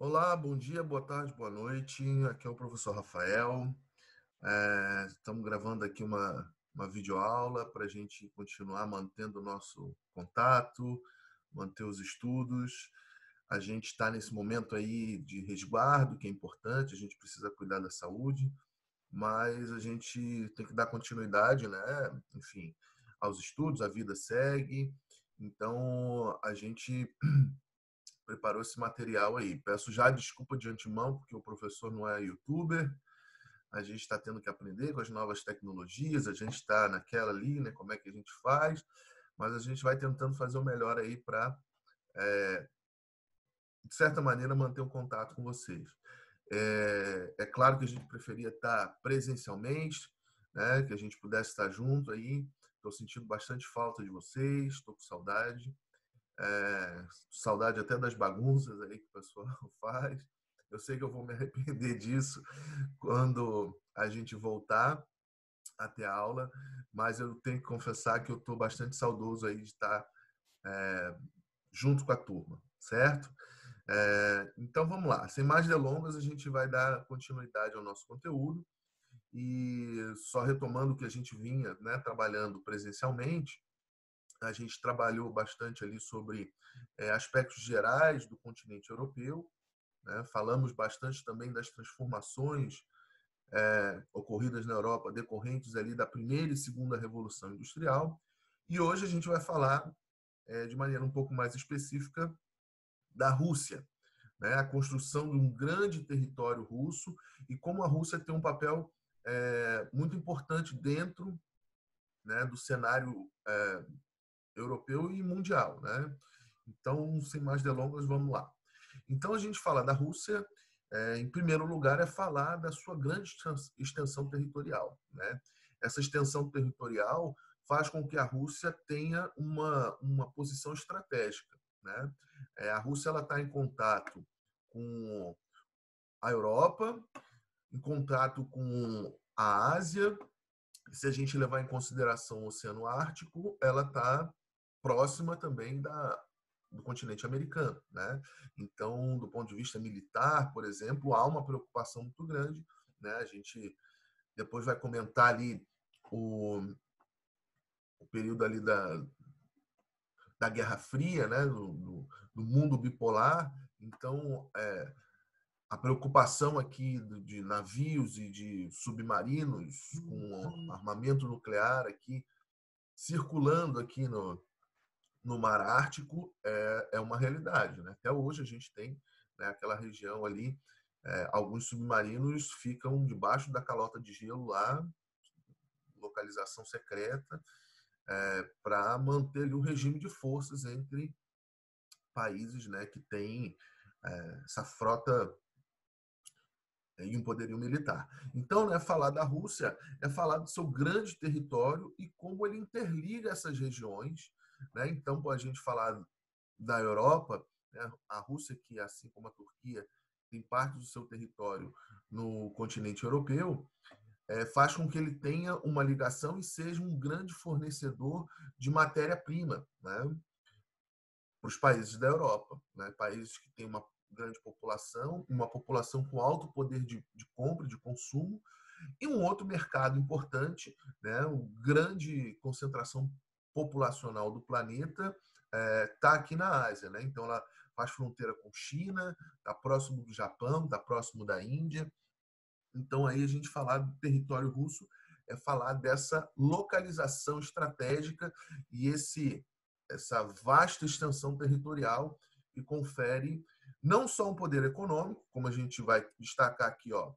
Olá, bom dia, boa tarde, boa noite. Aqui é o professor Rafael. Estamos gravando aqui uma videoaula para a gente continuar mantendo o nosso contato, manter os estudos. A gente está nesse momento aí de resguardo, que é importante, a gente precisa cuidar da saúde, mas a gente tem que dar continuidade, né? Enfim, aos estudos, a vida segue. Então, a gente preparou esse material aí. Peço já desculpa de antemão, porque o professor não é youtuber, a gente está tendo que aprender com as novas tecnologias, a gente está naquela ali, né, como é que a gente faz, mas a gente vai tentando fazer o melhor aí para, de certa maneira, manter o contato com vocês. É claro que a gente preferia estar presencialmente, né, que a gente pudesse estar junto aí. Estou sentindo bastante falta de vocês, estou com saudade. Saudade até das bagunças aí que o pessoal faz. Eu sei que eu vou me arrepender disso quando a gente voltar a ter aula, mas eu tenho que confessar que eu estou bastante saudoso aí de estar junto com a turma, certo? Então vamos lá, sem mais delongas, a gente vai dar continuidade ao nosso conteúdo e só retomando o que a gente vinha, né, trabalhando presencialmente. A gente trabalhou bastante ali sobre aspectos gerais do continente europeu, né? Falamos bastante também das transformações ocorridas na Europa decorrentes ali da primeira e segunda revolução industrial. E hoje a gente vai falar de maneira um pouco mais específica da Rússia, né? A construção de um grande território russo e como a Rússia tem um papel muito importante dentro, né, do cenário europeu e mundial, né? Então, sem mais delongas, vamos lá. Então, a gente fala da Rússia, em primeiro lugar, é falar da sua grande extensão territorial, né? Essa extensão territorial faz com que a Rússia tenha uma posição estratégica, né? A Rússia ela está em contato com a Europa, em contato com a Ásia. Se a gente levar em consideração o Oceano Ártico, ela está próxima também do continente americano, né? Então, do ponto de vista militar, por exemplo, há uma preocupação muito grande, né? A gente depois vai comentar ali o, o período ali da Guerra Fria, né? Do mundo bipolar. Então, a preocupação aqui de navios e de submarinos com armamento nuclear aqui circulando aqui no Mar Ártico é uma realidade, né? Até hoje a gente tem, né, aquela região ali, alguns submarinos ficam debaixo da calota de gelo lá, localização secreta, para manter ali o regime de forças entre países, né, que têm essa frota e um poderio militar. Então, né, falar da Rússia é falar do seu grande território e como ele interliga essas regiões, né? Então, para a gente falar da Europa, né, a Rússia, que assim como a Turquia tem parte do seu território no continente europeu, faz com que ele tenha uma ligação e seja um grande fornecedor de matéria-prima, né, para os países da Europa, né, países que têm uma população com alto poder de compra, de consumo, e um outro mercado importante, né, uma grande concentração populacional do planeta está aqui na Ásia, né? Então ela faz fronteira com China, está próximo do Japão, está próximo da Índia. Então aí a gente falar do território russo é falar dessa localização estratégica e essa vasta extensão territorial que confere não só um poder econômico, como a gente vai destacar aqui, ó,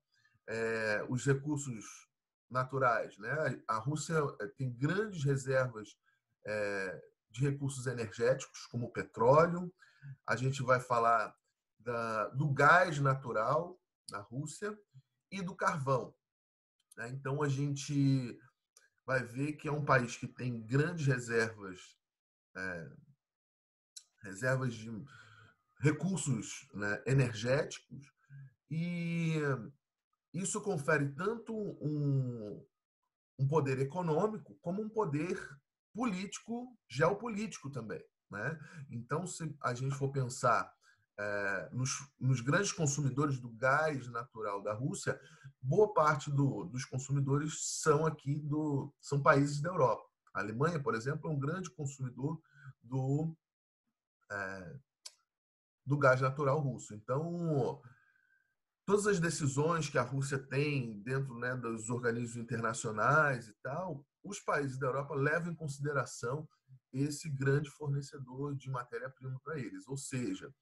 os recursos naturais, né? A Rússia tem grandes reservas de recursos energéticos, como o petróleo. A gente vai falar do gás natural na Rússia e do carvão, né? Então a gente vai ver que é um país que tem grandes reservas de recursos, né, energéticos, e isso confere tanto um poder econômico como um poder político, geopolítico também, né? Então, se a gente for pensar nos grandes consumidores do gás natural da Rússia, boa parte dos consumidores são países da Europa. A Alemanha, por exemplo, é um grande consumidor do, do gás natural russo. Então, todas as decisões que a Rússia tem dentro, né, dos organismos internacionais e tal, os países da Europa levam em consideração esse grande fornecedor de matéria-prima para eles. Ou seja,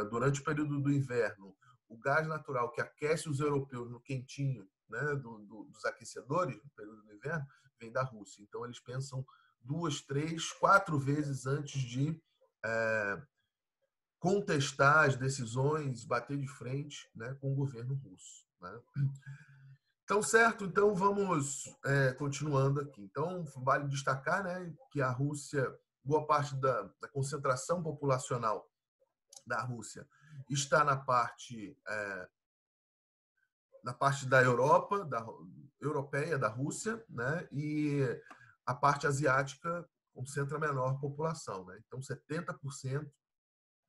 durante o período do inverno, o gás natural que aquece os europeus no quentinho, né, dos aquecedores no período do inverno vem da Rússia. Então, eles pensam 2, 3, 4 vezes antes de contestar as decisões, bater de frente, né, com o governo russo. Né? Então, certo? Então, vamos continuando aqui. Então, vale destacar, né, que a Rússia, boa parte da concentração populacional da Rússia está na parte da Europa, europeia da Rússia, né? E a parte asiática concentra a menor população, né? Então 70%,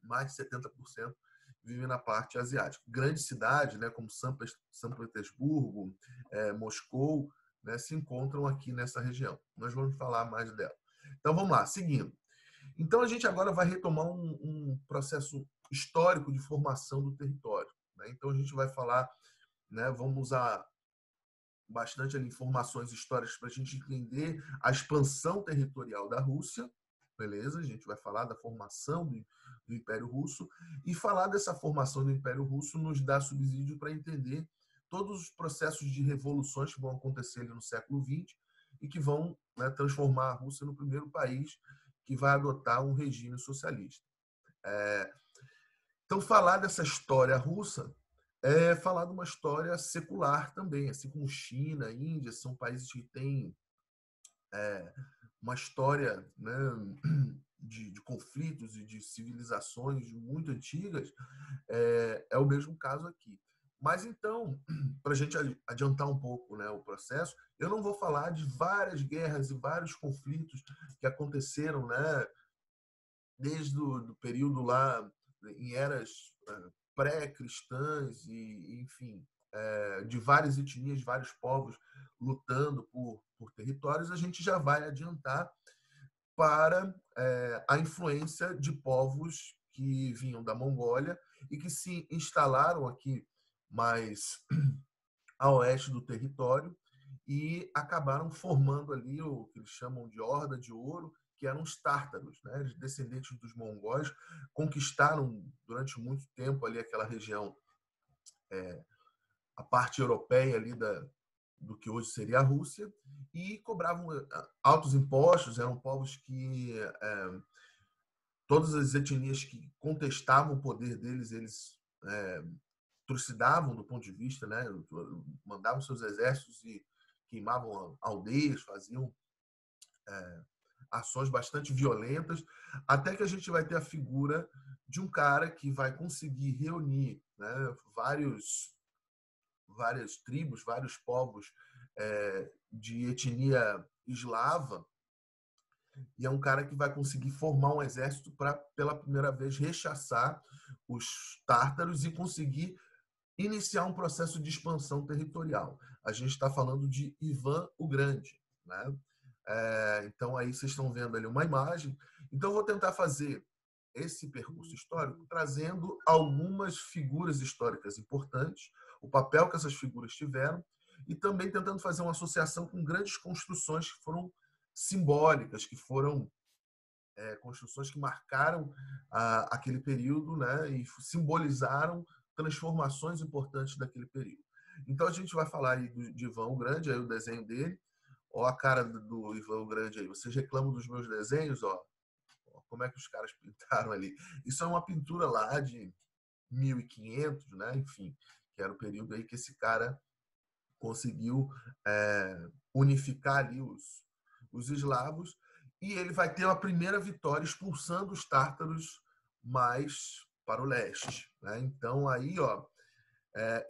mais de 70% vivem na parte asiática. Grandes cidades, né, como São Petersburgo, Moscou, né, se encontram aqui nessa região. Nós vamos falar mais dela. Então vamos lá, seguindo. Então, a gente agora vai retomar um processo histórico de formação do território. Né? Então, a gente vai falar, né, vamos usar bastante ali, informações históricas para a gente entender a expansão territorial da Rússia, beleza? A gente vai falar da formação do Império Russo, e falar dessa formação do Império Russo nos dá subsídio para entender todos os processos de revoluções que vão acontecer ali no século XX e que vão, né, transformar a Rússia no primeiro país que vai adotar um regime socialista. Então, falar dessa história russa é falar de uma história secular também, assim como China, Índia, são países que têm uma história, né, de conflitos e de civilizações muito antigas. É o mesmo caso aqui. Mas então, para a gente adiantar um pouco, né, o processo, eu não vou falar de várias guerras e vários conflitos que aconteceram, né, desde o período lá em eras pré-cristãs e, enfim, de várias etnias, vários povos lutando por territórios. A gente já vai adiantar para a influência de povos que vinham da Mongólia e que se instalaram aqui mais a oeste do território e acabaram formando ali o que eles chamam de Horda de Ouro, que eram os tártaros, né? Os descendentes dos mongóis, conquistaram durante muito tempo ali aquela região, a parte europeia ali do que hoje seria a Rússia, e cobravam altos impostos. Eram povos que todas as etnias que contestavam o poder deles, eles trucidavam do ponto de vista, né? Mandavam seus exércitos e queimavam aldeias, faziam ações bastante violentas, até que a gente vai ter a figura de um cara que vai conseguir reunir, né, várias tribos, vários povos de etnia eslava, e é um cara que vai conseguir formar um exército para, pela primeira vez, rechaçar os tártaros e conseguir iniciar um processo de expansão territorial. A gente está falando de Ivan o Grande, né? Então, aí vocês estão vendo ali uma imagem. Então, eu vou tentar fazer esse percurso histórico trazendo algumas figuras históricas importantes, o papel que essas figuras tiveram, e também tentando fazer uma associação com grandes construções que foram simbólicas, que foram construções que marcaram aquele período, né, e simbolizaram transformações importantes daquele período. Então, a gente vai falar aí de Ivan o Grande, aí o desenho dele. Ó, a cara do Ivan o Grande aí. Vocês reclamam dos meus desenhos, ó. Como é que os caras pintaram ali. Isso é uma pintura lá de 1500, né? Enfim, que era o período aí que esse cara conseguiu unificar ali os eslavos, e ele vai ter a primeira vitória expulsando os tártaros mais para o leste, né? Então aí, ó,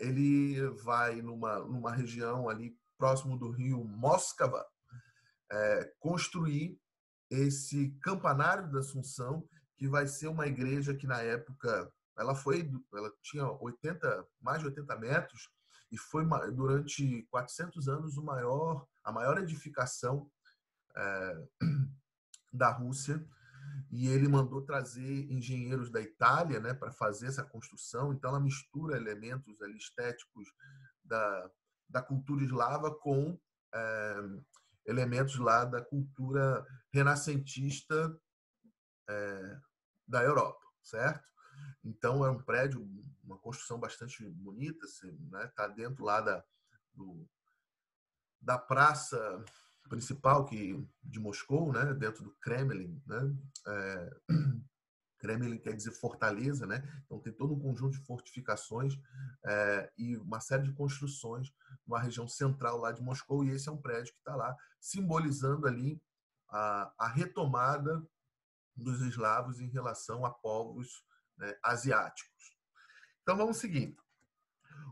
ele vai numa região ali próximo do rio Moscova, construir esse campanário da Assunção, que vai ser uma igreja que na época ela tinha mais de 80 metros e foi durante 400 anos a maior edificação da Rússia. E ele mandou trazer engenheiros da Itália, né, para fazer essa construção. Então, ela mistura elementos ali estéticos da cultura eslava com elementos lá da cultura renascentista da Europa, certo? Então, é um prédio, uma construção bastante bonita, assim, né? Tá dentro lá da praça principal de Moscou, né? Dentro do Kremlin, né? Kremlin quer dizer fortaleza, né? Então tem todo um conjunto de fortificações e uma série de construções numa região central lá de Moscou, e esse é um prédio que está lá simbolizando ali a retomada dos eslavos em relação a povos, né, asiáticos. Então vamos seguir.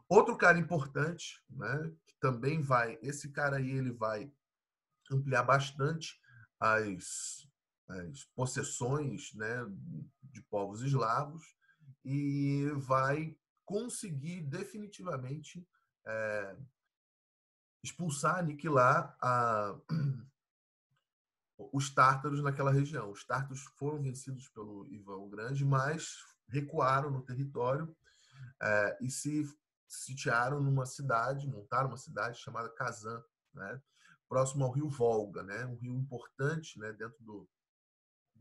Outro cara importante, né, que também esse cara aí ele vai ampliar bastante as possessões, né, de povos eslavos e vai conseguir definitivamente expulsar, aniquilar os tártaros naquela região. Os tártaros foram vencidos pelo Ivan o Grande, mas recuaram no território e se sitiaram numa cidade, montaram uma cidade chamada Kazan, né, próximo ao rio Volga, né, um rio importante, né, dentro do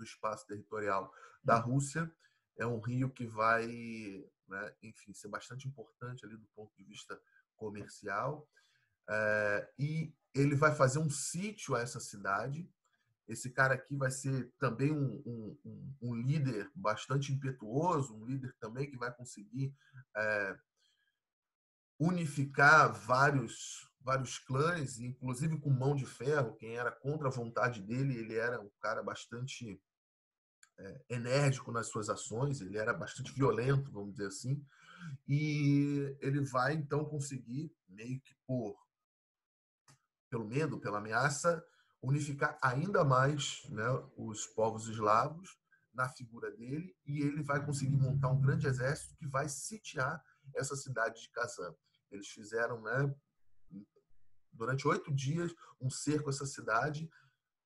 espaço territorial da Rússia. É um rio que vai, né, enfim, ser bastante importante ali do ponto de vista comercial. E ele vai fazer um sítio a essa cidade. Esse cara aqui vai ser também um líder bastante impetuoso, um líder também que vai conseguir unificar vários clãs, inclusive com mão de ferro. Quem era contra a vontade dele, ele era um cara bastante enérgico nas suas ações, ele era bastante violento, vamos dizer assim, e ele vai então conseguir, meio que pelo medo, pela ameaça, unificar ainda mais, né, os povos eslavos na figura dele, e ele vai conseguir montar um grande exército que vai sitiar essa cidade de Kazan. Eles fizeram, né, durante 8 dias um cerco a essa cidade,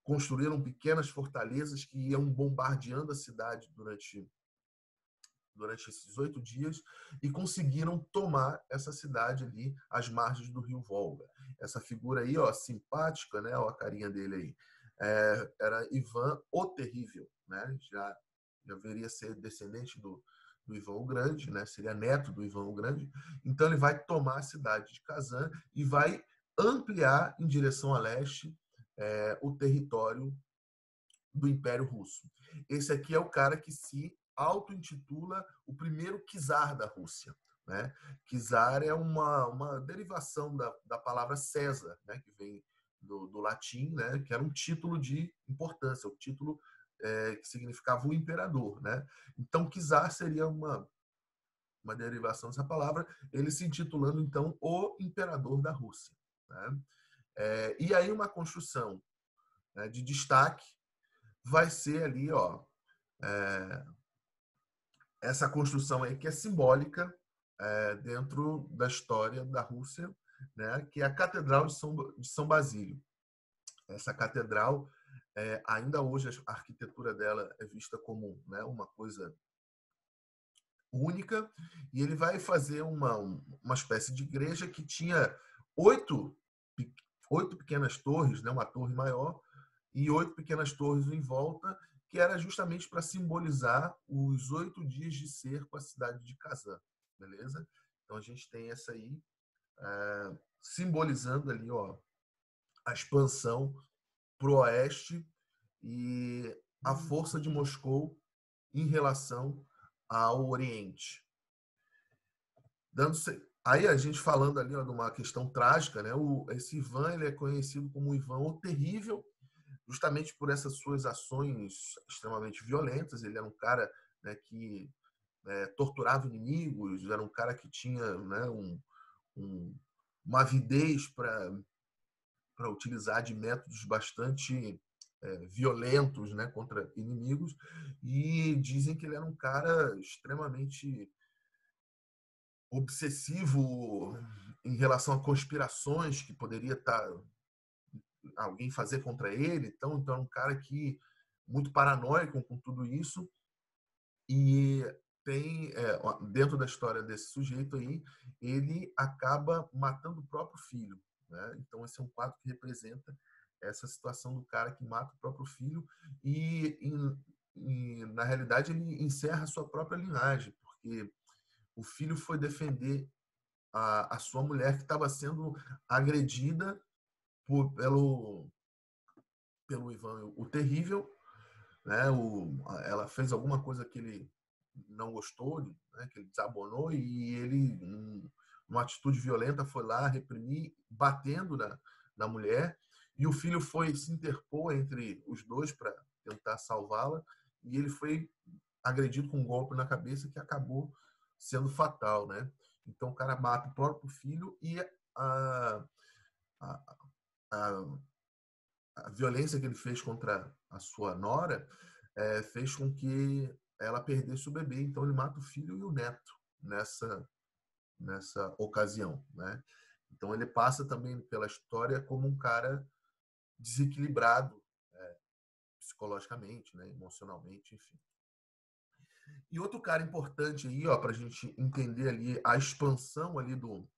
construíram pequenas fortalezas que iam bombardeando a cidade durante esses 8 dias e conseguiram tomar essa cidade ali às margens do rio Volga. Essa figura aí, ó, simpática, né, ó, a carinha dele aí, era Ivan o Terrível, né? Já deveria ser descendente do Ivan o Grande, né? Seria neto do Ivan o Grande. Então ele vai tomar a cidade de Kazan e vai ampliar em direção a leste o território do Império Russo. Esse aqui é o cara que se auto-intitula o primeiro czar da Rússia, né? Czar é uma derivação da palavra César, né? Que vem do latim, né? Que era um título de importância, o título que significava o imperador, né? Então, czar seria uma derivação dessa palavra, ele se intitulando, então, o imperador da Rússia, né? E aí uma construção, né, de destaque vai ser ali, ó, essa construção aí que é simbólica dentro da história da Rússia, né, que é a Catedral de São Basílio. Essa catedral, ainda hoje a arquitetura dela é vista como, né, uma coisa única, e ele vai fazer uma espécie de igreja que tinha 8 pequenas torres, né, uma torre maior, e 8 pequenas torres em volta, que era justamente para simbolizar os 8 dias de cerco à cidade de Kazan, beleza? Então a gente tem essa aí simbolizando ali, ó, a expansão para o oeste e a força de Moscou em relação ao Oriente. Aí a gente falando ali, ó, de uma questão trágica, né? Esse Ivan ele é conhecido como Ivan o Terrível, justamente por essas suas ações extremamente violentas. Ele era um cara, né, que torturava inimigos, era um cara que tinha, né, uma avidez para utilizar de métodos bastante violentos, né, contra inimigos, e dizem que ele era um cara extremamente obsessivo em relação a conspirações que poderia estar alguém fazer contra ele. Então é um cara que muito paranoico com tudo isso. E tem dentro da história desse sujeito aí, ele acaba matando o próprio filho, né? Então esse é um quadro que representa essa situação do cara que mata o próprio filho e na realidade ele encerra a sua própria linhagem, porque o filho foi defender a sua mulher que estava sendo agredida pelo Ivan o Terrível, né? Ela fez alguma coisa que ele não gostou, né? Que ele desabonou, e ele, numa atitude violenta, foi lá reprimir, batendo na mulher, e o filho foi se interpor entre os dois para tentar salvá-la, e ele foi agredido com um golpe na cabeça que acabou sendo fatal, né? Então o cara mata o próprio filho e a, a, a violência que ele fez contra a sua nora fez com que ela perdesse o bebê. Então ele mata o filho e o neto nessa ocasião, né? Então ele passa também pela história como um cara desequilibrado psicologicamente, né? Emocionalmente, enfim. E outro cara importante aí, ó, para a gente entender ali a expansão ali do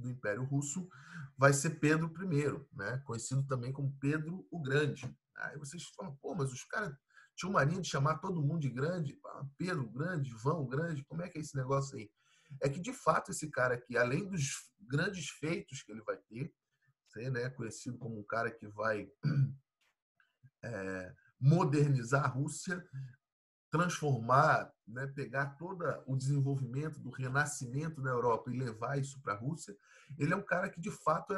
Império Russo, vai ser Pedro I, né? Conhecido também como Pedro o Grande. Aí vocês falam, pô, mas os caras tinham mania de chamar todo mundo de grande, Pedro o Grande, João o Grande, como é que é esse negócio aí? É que, de fato, esse cara aqui, além dos grandes feitos que ele vai ter, ser, né, conhecido como um cara que vai modernizar a Rússia, transformar, né, pegar todo o desenvolvimento do renascimento na Europa e levar isso para a Rússia, ele é um cara que, de fato,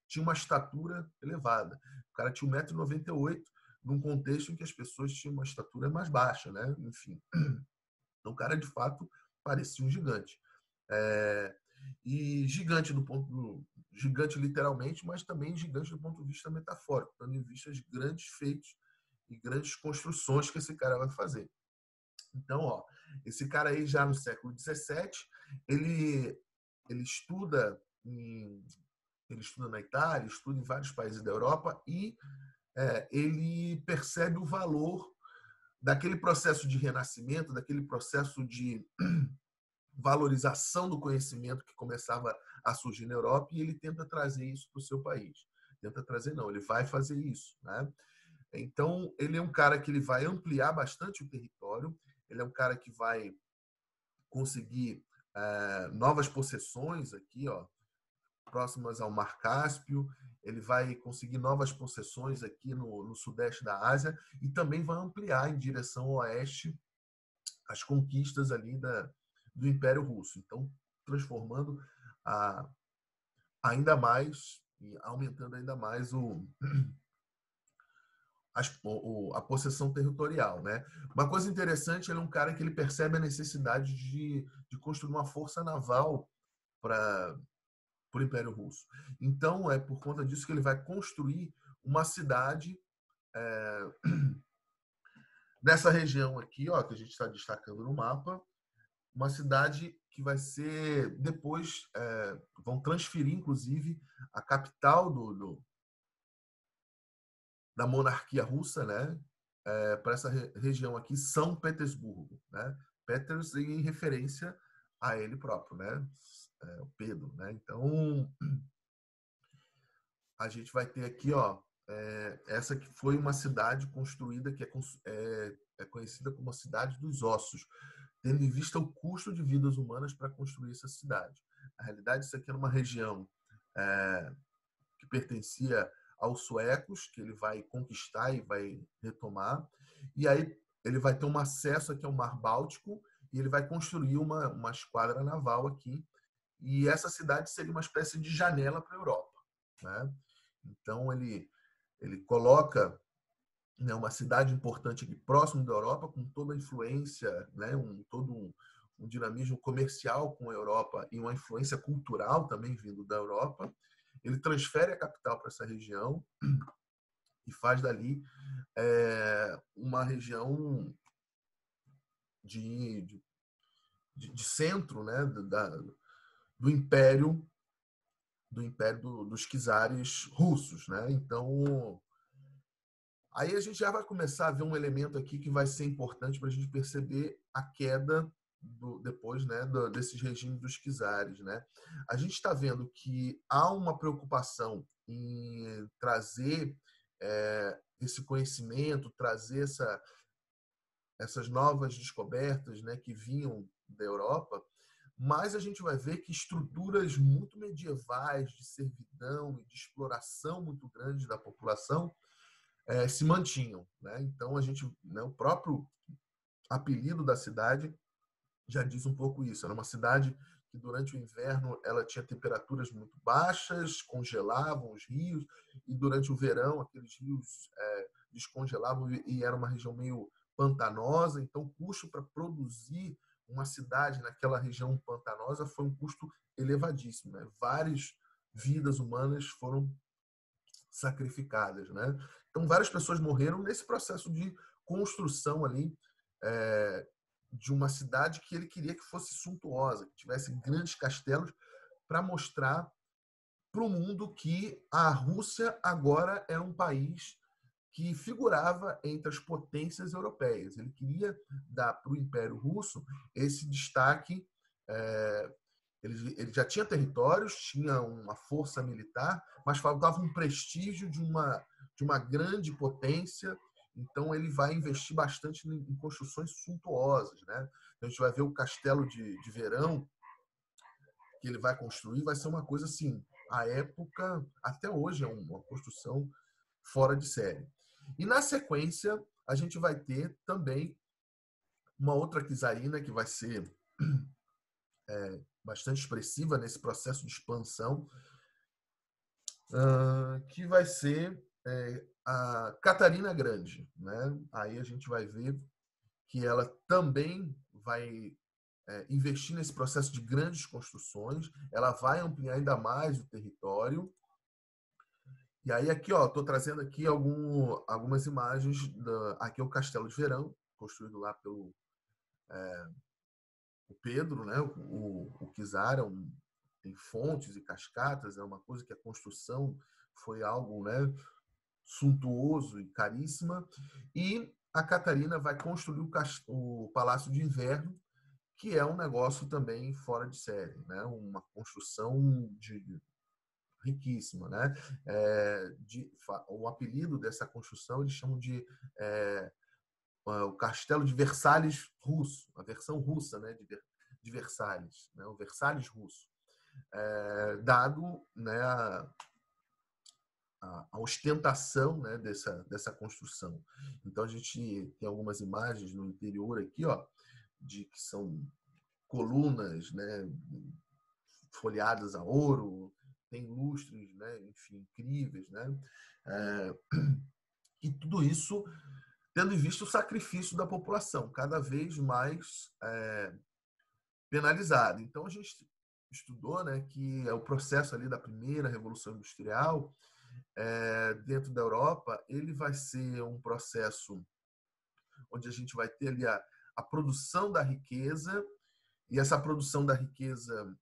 tinha uma estatura elevada. O cara tinha 1,98 m, num contexto em que as pessoas tinham uma estatura mais baixa, né? Enfim. Então, o cara, de fato, parecia um gigante. E gigante gigante literalmente, mas também gigante do ponto de vista metafórico, tendo em vista os grandes feitos e grandes construções que esse cara vai fazer. Então, ó, esse cara aí já no século XVII, ele, ele estuda ele estuda na Itália, estuda em vários países da Europa e ele percebe o valor daquele processo de renascimento, daquele processo de valorização do conhecimento que começava a surgir na Europa, e ele tenta trazer isso para o seu país. Tenta trazer, não, ele vai fazer isso, né? Então, ele é um cara que ele vai ampliar bastante o território, ele é um cara que vai conseguir novas possessões aqui, ó, próximas ao Mar Cáspio, ele vai conseguir novas possessões aqui no sudeste da Ásia e também vai ampliar em direção ao oeste as conquistas ali do Império Russo. Então, transformando ainda mais e aumentando ainda mais a possessão territorial, né? Uma coisa interessante, ele é um cara que ele percebe a necessidade de construir uma força naval para o Império Russo. Então, é por conta disso que ele vai construir uma cidade nessa região aqui, ó, que a gente está destacando no mapa, uma cidade que vai ser depois vão transferir, inclusive, a capital da monarquia russa, né, para essa região aqui, São Petersburgo, né? Peters em referência a ele próprio, né? O Pedro, né? Então a gente vai ter aqui, ó, essa que foi uma cidade construída que é conhecida como a cidade dos ossos, tendo em vista o custo de vidas humanas para construir essa cidade. Na realidade, isso aqui era uma região que pertencia aos suecos, que ele vai conquistar e vai retomar. E aí ele vai ter um acesso aqui ao Mar Báltico e ele vai construir uma esquadra naval aqui. E essa cidade seria uma espécie de janela para a Europa, né? Então ele coloca, né, uma cidade importante aqui próximo da Europa, com toda a influência, né, todo um dinamismo comercial com a Europa e uma influência cultural também vindo da Europa. Ele transfere a capital para essa região e faz dali uma região de centro, né, do império dos czares russos, né? Então, aí a gente já vai começar a ver um elemento aqui que vai ser importante para a gente perceber a queda depois, né, desses regimes dos czares, né? A gente está vendo que há uma preocupação em trazer esse conhecimento, trazer essas novas descobertas, né, que vinham da Europa, mas a gente vai ver que estruturas muito medievais de servidão e de exploração muito grande da população se mantinham, né? Então a gente, né, o próprio apelido da cidade já diz um pouco isso. Era uma cidade que durante o inverno ela tinha temperaturas muito baixas, congelavam os rios, e durante o verão aqueles rios descongelavam e era uma região meio pantanosa. Então o custo para produzir uma cidade naquela região pantanosa foi um custo elevadíssimo, né? Várias vidas humanas foram sacrificadas, né? Então várias pessoas morreram nesse processo de construção ali de uma cidade que ele queria que fosse suntuosa, que tivesse grandes castelos, para mostrar para o mundo que a Rússia agora era um país que figurava entre as potências europeias. Ele queria dar para o Império Russo esse destaque. Ele já tinha territórios, tinha uma força militar, mas faltava um prestígio de uma grande potência. Então ele vai investir bastante em construções suntuosas, né? A gente vai ver o castelo de Verão que ele vai construir, vai ser uma coisa assim, a época até hoje é uma construção fora de série. E na sequência a gente vai ter também uma outra czarina que vai ser bastante expressiva nesse processo de expansão, que vai ser a Catarina Grande, né? Aí a gente vai ver que ela também vai investir nesse processo de grandes construções, ela vai ampliar ainda mais o território. E aí aqui, ó, estou trazendo aqui algumas imagens aqui é o Castelo de Verão, construído lá pelo o Pedro, né? O czar tem fontes e cascatas, é uma coisa que a construção foi algo, né, suntuoso e caríssima. E a Catarina vai construir o Palácio de Inverno, que é um negócio também fora de série, né? Uma construção riquíssima, né? O apelido dessa construção eles chamam de o Castelo de Versalhes russo, a versão russa, né, de Versalhes, né, o Versalhes russo, dado, né, a ostentação, né, dessa construção. Então a gente tem algumas imagens no interior aqui, ó, que são colunas, né, folheadas a ouro, tem lustres, né, enfim, incríveis, né, e tudo isso tendo em vista o sacrifício da população, cada vez mais penalizada. Então, a gente estudou, né, que o processo ali da primeira Revolução Industrial, dentro da Europa, ele vai ser um processo onde a gente vai ter ali a produção da riqueza, e essa produção da riqueza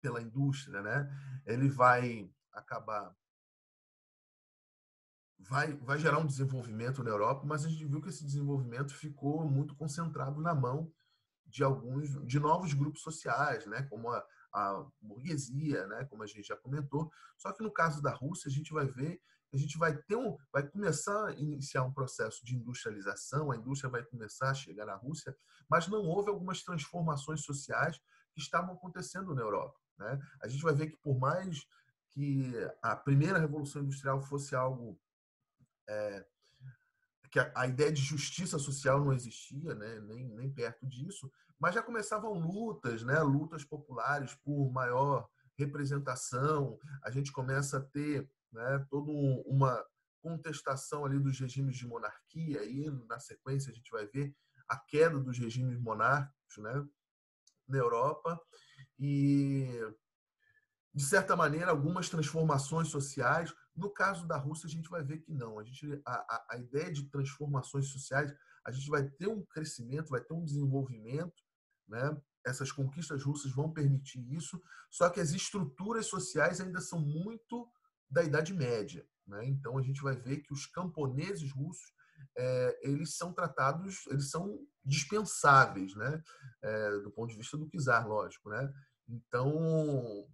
pela indústria, né, ele vai acabar vai gerar um desenvolvimento na Europa, mas a gente viu que esse desenvolvimento ficou muito concentrado na mão de novos grupos sociais, né, como a burguesia, né, como a gente já comentou. Só que no caso da Rússia, a gente vai ver, a gente vai começar a iniciar um processo de industrialização, a indústria vai começar a chegar na Rússia, mas não houve algumas transformações sociais que estavam acontecendo na Europa, né? A gente vai ver que por mais que a primeira revolução industrial fosse algo que a ideia de justiça social não existia, né? Nem perto disso, mas já começavam lutas, né? Lutas populares por maior representação. A gente começa a ter, né, toda uma contestação ali dos regimes de monarquia, e na sequência a gente vai ver a queda dos regimes monárquicos, né, na Europa, e de certa maneira algumas transformações sociais, No caso da Rússia, a gente vai ver que não. A ideia de transformações sociais, a gente vai ter um crescimento, vai ter um desenvolvimento, né? Essas conquistas russas vão permitir isso, só que as estruturas sociais ainda são muito da Idade Média, né? Então, a gente vai ver que os camponeses russos, eles são tratados, eles são dispensáveis, né? Do ponto de vista do czar, lógico, né? Então,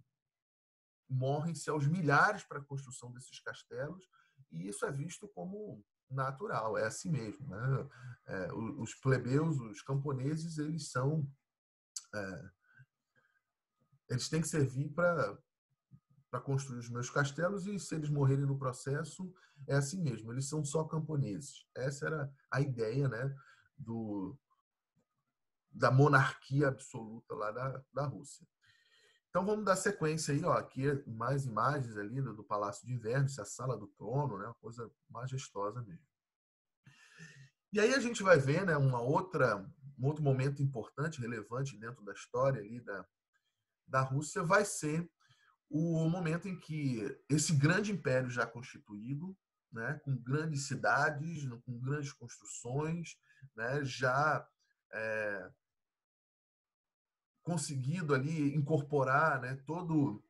morrem-se aos milhares para a construção desses castelos, e isso é visto como natural, é assim mesmo, né? Os plebeus, os camponeses, eles têm que servir para construir os meus castelos, e se eles morrerem no processo, é assim mesmo, eles são só camponeses. Essa era a ideia, né, da monarquia absoluta lá da Rússia. Então vamos dar sequência aí, ó, aqui mais imagens ali do Palácio de Inverno, a Sala do Trono, né, uma coisa majestosa mesmo. E aí a gente vai ver, né, um outro momento importante, relevante dentro da história ali da Rússia, vai ser o momento em que esse grande império já constituído, né, com grandes cidades, com grandes construções, né, já conseguido ali incorporar, né, todo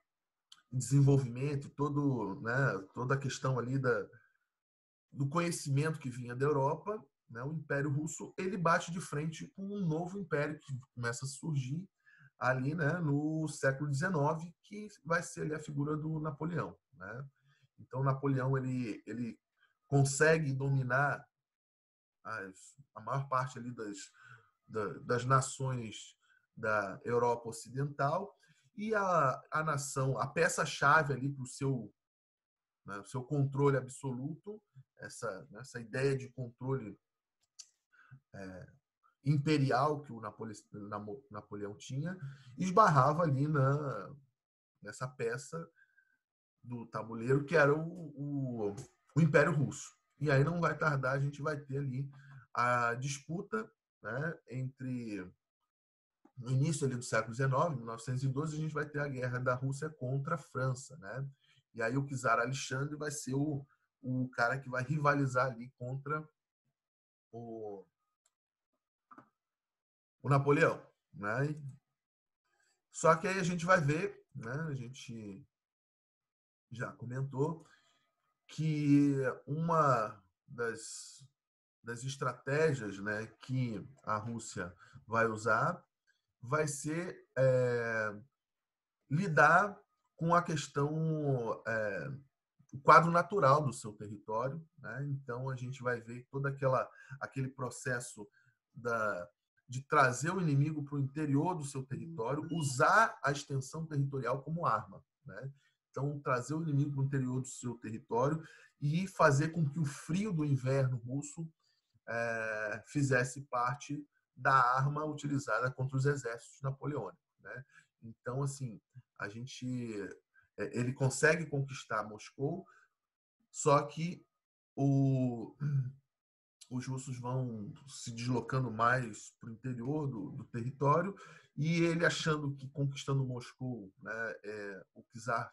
desenvolvimento, toda a questão ali do conhecimento que vinha da Europa, né, o Império Russo, ele bate de frente com um novo império que começa a surgir ali, né, no século XIX, que vai ser ali a figura do Napoleão, né? Então, Napoleão ele consegue dominar a maior parte ali das nações da Europa Ocidental, e a nação, a peça-chave ali para o seu controle absoluto, essa ideia de controle imperial que o Napoleão tinha, esbarrava ali nessa peça do tabuleiro, que era o Império Russo. E aí não vai tardar, a gente vai ter ali a disputa, né, entre no início ali do século XIX, 1912, a gente vai ter a guerra da Rússia contra a França, né? E aí o czar Alexandre vai ser o cara que vai rivalizar ali contra o Napoleão, né? Só que aí a gente vai ver, né? A gente já comentou que uma das estratégias, né, que a Rússia vai usar vai ser lidar com a questão, o quadro natural do seu território, né? Então a gente vai ver todo aquele processo de trazer o inimigo para o interior do seu território, usar a extensão territorial como arma, né? Então trazer o inimigo para o interior do seu território e fazer com que o frio do inverno russo fizesse parte da arma utilizada contra os exércitos napoleônicos, né? Então, assim, ele consegue conquistar Moscou, só que os russos vão se deslocando mais para o interior do território, e ele achando que conquistando Moscou, né, o czar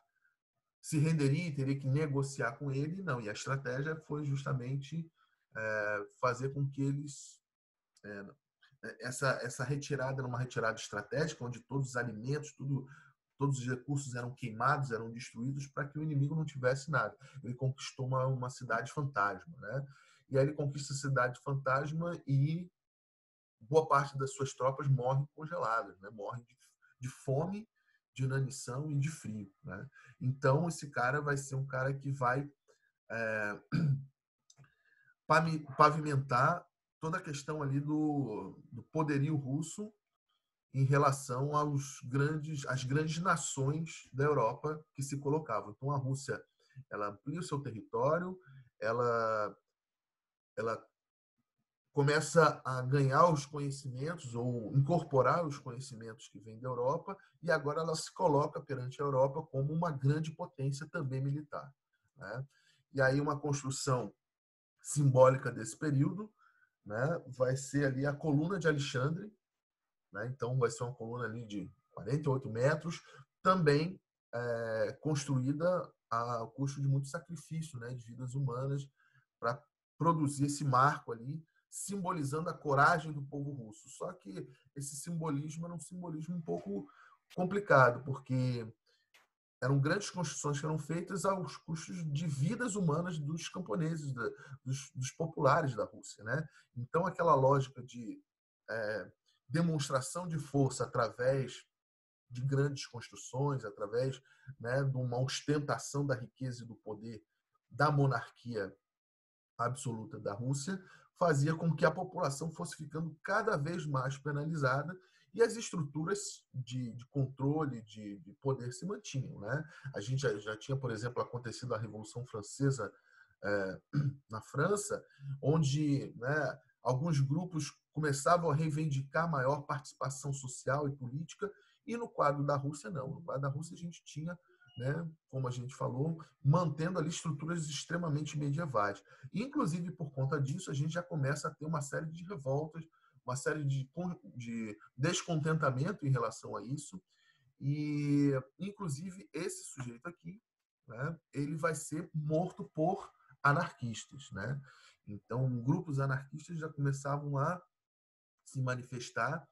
se renderia e teria que negociar com ele, não. E a estratégia foi justamente fazer com que eles essa retirada era uma retirada estratégica, onde todos os alimentos, todos os recursos eram queimados, eram destruídos, para que o inimigo não tivesse nada. Ele conquistou uma cidade fantasma, né? E aí ele conquista a cidade fantasma e boa parte das suas tropas morrem congeladas, né? Morrem de fome, de inanição e de frio, né? Então esse cara vai ser um cara que vai pavimentar toda a questão ali do poderio russo em relação às grandes nações da Europa que se colocavam. Então a Rússia, ela amplia o seu território, ela começa a ganhar os conhecimentos ou incorporar os conhecimentos que vêm da Europa, e agora ela se coloca perante a Europa como uma grande potência também militar, né? E aí uma construção simbólica desse período, né, vai ser ali a coluna de Alexandre, né? Então vai ser uma coluna ali de 48 metros, também construída ao custo de muito sacrifício, né, de vidas humanas, para produzir esse marco ali, simbolizando a coragem do povo russo. Só que esse simbolismo era um simbolismo um pouco complicado, porque eram grandes construções que eram feitas aos custos de vidas humanas dos camponeses, dos populares da Rússia, né? Então, aquela lógica de demonstração de força através de grandes construções, através, né, de uma ostentação da riqueza e do poder da monarquia absoluta da Rússia, fazia com que a população fosse ficando cada vez mais penalizada e as estruturas de controle, de poder se mantinham. Né? A gente já tinha, por exemplo, acontecido a Revolução Francesa na França, onde, né, alguns grupos começavam a reivindicar maior participação social e política, e no quadro da Rússia, não. No quadro da Rússia, a gente tinha, né, como a gente falou, mantendo ali estruturas extremamente medievais. Inclusive, por conta disso, a gente já começa a ter uma série de revoltas, uma série de descontentamento em relação a isso. E, inclusive, esse sujeito aqui, né, ele vai ser morto por anarquistas. Né? Então, grupos anarquistas já começavam a se manifestar,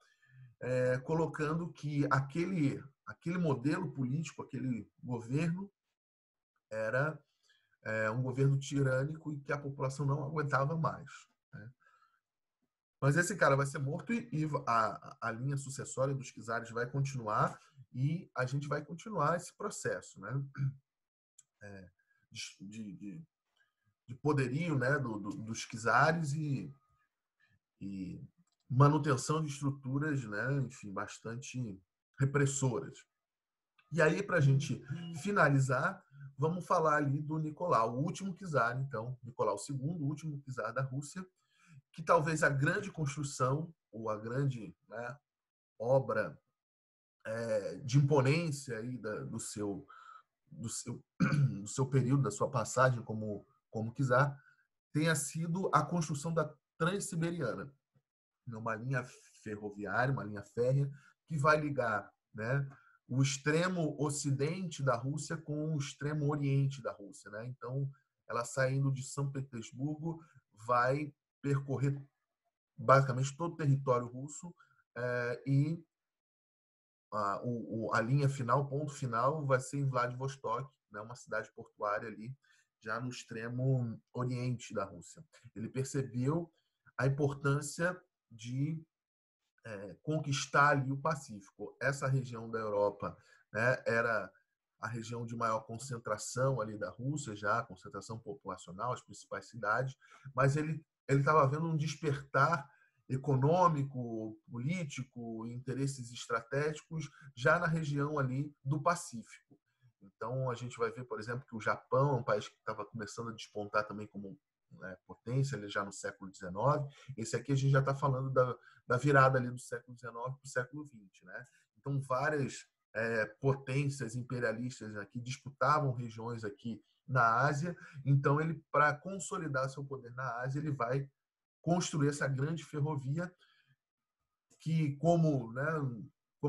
colocando que aquele modelo político, aquele governo, era um governo tirânico e que a população não aguentava mais. Né? Mas esse cara vai ser morto e a linha sucessória dos czares vai continuar e a gente vai continuar esse processo, né? De poderio, né, dos czares e manutenção de estruturas, né, enfim, bastante repressoras. E aí, para a gente finalizar, vamos falar ali do Nicolau, o último czar, então, Nicolau II, o último czar da Rússia, que talvez a grande construção, ou a grande, né, obra de imponência aí do seu período, da sua passagem como czar, tenha sido a construção da Transiberiana, uma linha ferroviária, uma linha férrea, que vai ligar, né, o extremo ocidente da Rússia com o extremo oriente da Rússia. Né? Então, ela saindo de São Petersburgo, vai percorrer basicamente todo o território russo, e a linha final, o ponto final, vai ser em Vladivostok, né, uma cidade portuária ali, já no extremo oriente da Rússia. Ele percebeu a importância de conquistar ali o Pacífico. Essa região da Europa, né, era a região de maior concentração ali da Rússia, já concentração populacional, as principais cidades, mas ele estava vendo um despertar econômico, político, interesses estratégicos já na região ali do Pacífico. Então, a gente vai ver, por exemplo, que o Japão é um país que estava começando a despontar também como, né, potência, ali já no século XIX. Esse aqui a gente já está falando da virada ali do século XIX para o século XX. Né? Então, várias potências imperialistas aqui disputavam regiões aqui na Ásia. Então, ele, para consolidar seu poder na Ásia, ele vai construir essa grande ferrovia que, como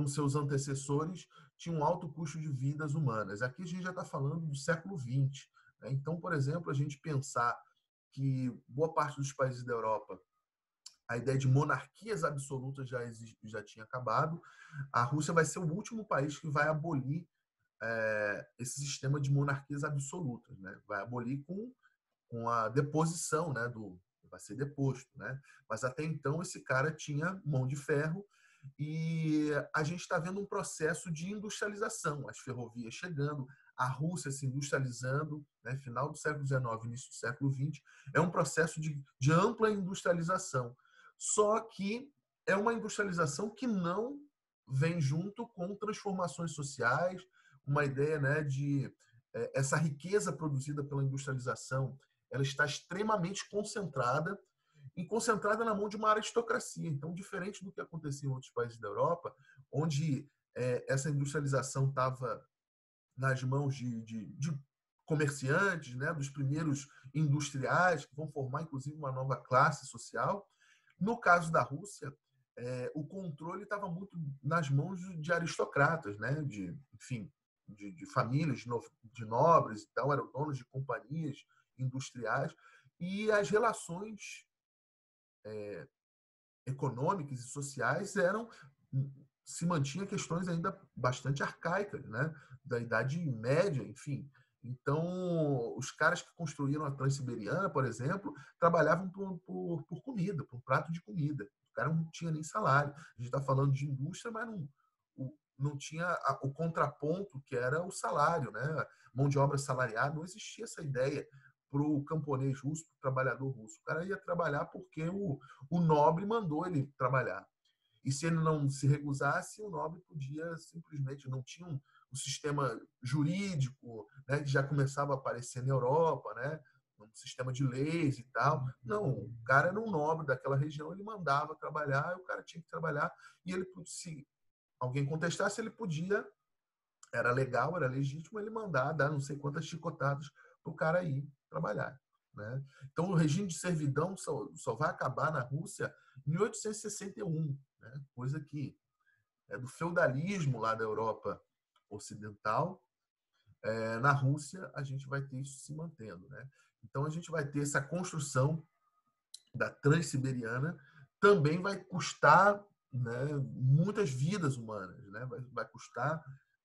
seus antecessores, tinha um alto custo de vidas humanas. Aqui a gente já está falando do século XX. Né? Então, por exemplo, a gente pensar que boa parte dos países da Europa, a ideia de monarquias absolutas já tinha acabado. A Rússia vai ser o último país que vai abolir esse sistema de monarquias absolutas. Né? Vai abolir com a deposição, né, vai ser deposto. Né? Mas até então esse cara tinha mão de ferro e a gente está vendo um processo de industrialização, as ferrovias chegando, a Rússia se industrializando, né, final do século XIX, início do século XX, é um processo de ampla industrialização. Só que é uma industrialização que não vem junto com transformações sociais, uma ideia, né, de essa riqueza produzida pela industrialização, ela está extremamente concentrada na mão de uma aristocracia. Então, diferente do que acontecia em outros países da Europa, onde essa industrialização estava nas mãos de comerciantes, né, dos primeiros industriais, que vão formar, inclusive, uma nova classe social. No caso da Rússia, o controle estava muito nas mãos de aristocratas, né, enfim, de famílias de nobres e tal, eram donos de companhias industriais, e as relações econômicas e sociais se mantinha questões ainda bastante arcaicas, né? Da Idade Média, enfim. Então, os caras que construíram a Transiberiana, por exemplo, trabalhavam por comida, por um prato de comida. O cara não tinha nem salário. A gente está falando de indústria, mas não tinha o contraponto, que era o salário, né? Mão de obra salariada, não existia essa ideia para o camponês russo, para o trabalhador russo. O cara ia trabalhar porque o nobre mandou ele trabalhar. E se ele não se recusasse, o nobre podia simplesmente, não tinha um sistema jurídico, né, que já começava a aparecer na Europa, né, um sistema de leis e tal. Não, o cara era um nobre daquela região, ele mandava trabalhar, o cara tinha que trabalhar, e ele, se alguém contestasse, ele podia, era legal, era legítimo, ele mandar, dar não sei quantas chicotadas para o cara ir trabalhar. Né? Então, o regime de servidão só vai acabar na Rússia em 1861, né? Coisa que é do feudalismo lá da Europa Ocidental. Na Rússia, a gente vai ter isso se mantendo. Né? Então, a gente vai ter essa construção da Transiberiana, também vai custar, né, muitas vidas humanas, né? Vai custar